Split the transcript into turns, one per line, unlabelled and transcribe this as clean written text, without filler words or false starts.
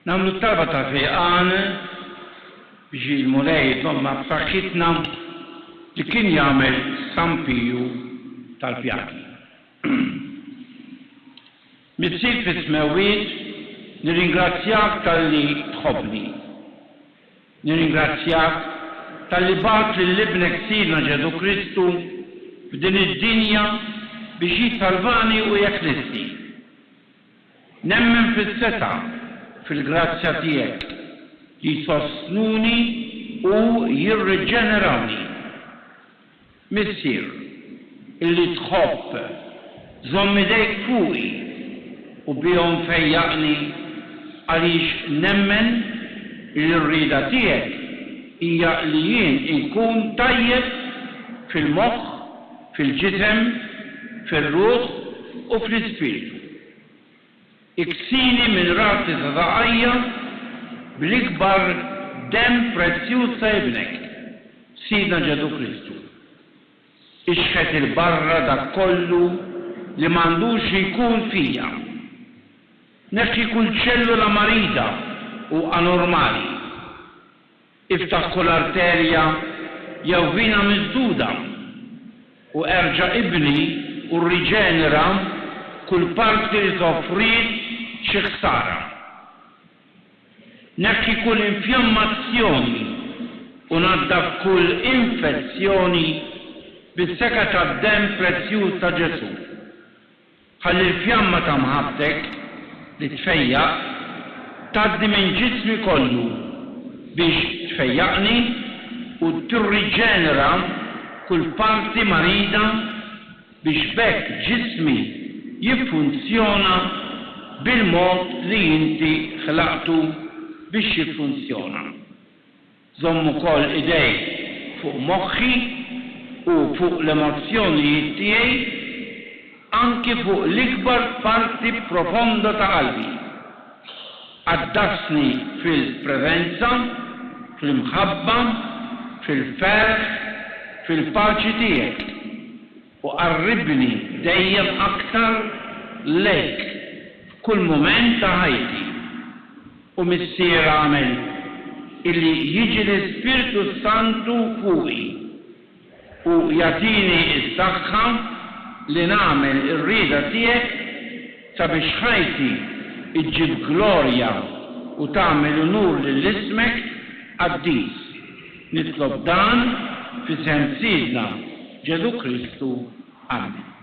Namlu talba ta' fiqan biex il-mulej tomma b'saħħitna li kien jagħmel San Piju tal-Pjati. Missier fis-Smewwiet nirringrazzjak tal-li tħobbni. Nirringrazzjak tal-li bat lill-ibnek Sidna Ġesu Kristu f'din id-dinja biex jitsalvani u jeħlisni. Nemmen fis-seta' fil-grazzja tiegħek li jsostnuni u jirriġġenerawni. Missier, illi tħobb żomm idejk fuqi u bihom fejjaqni għaliex nemmen il-rida tiegħek hija li jien inkun tajjeb fil-moħħ, fil-ġisem, fil-ruħ u fl-ispiritu. Iksini minn rati ta' daqajja bl-ikbar dem prezzjuż ta' ibnek, Sidna Ġesu Kristu. Ixħet il-barra dak kollu li m'għandux jkun fija. Neħħi kull ċellula marida u anormali. Iftaħ kull arterja jew vina miżduda u erġa' ibni u rriġenera kull parti li soffrit xi ħsara. Neħħi kull infjammazzjoni u naddaf kull infezzjoni bis-seka tad-dem prezzjuż ta' Ġesu. Ħalli l-fjamma ta' mħabbtek li tfejjaq tgħaddi minn ġismi kollu biex tfejjaqni u tirriġenera kull parti marida biex bekk ġismi jiffunzjona bil-mod li inti ħlaqtu biex jiffunzjona. Żomm ukoll idejk fuq moħħi u fuq l-emozzjonijiet tiegħi anki fuq l-ikbar parti profonda ta' qalbi. Addassni fil-preżenza, fil-mħabba, fil-ferħ, fil-paċi tiegħek u qarribni dejjem aktar lejk f'kull mument ta' ħajti. U missier għamel illi jiġi l-Ispiritu Santu fuqi u jagħtini s-saħħa li nagħmel ir-rieda tiegħek sabiex ħajti iġġib glorja u tagħmel unur lill-ismek qaddis. Nitlob dan f'isem Sidna Ġesu Kristu. Amen.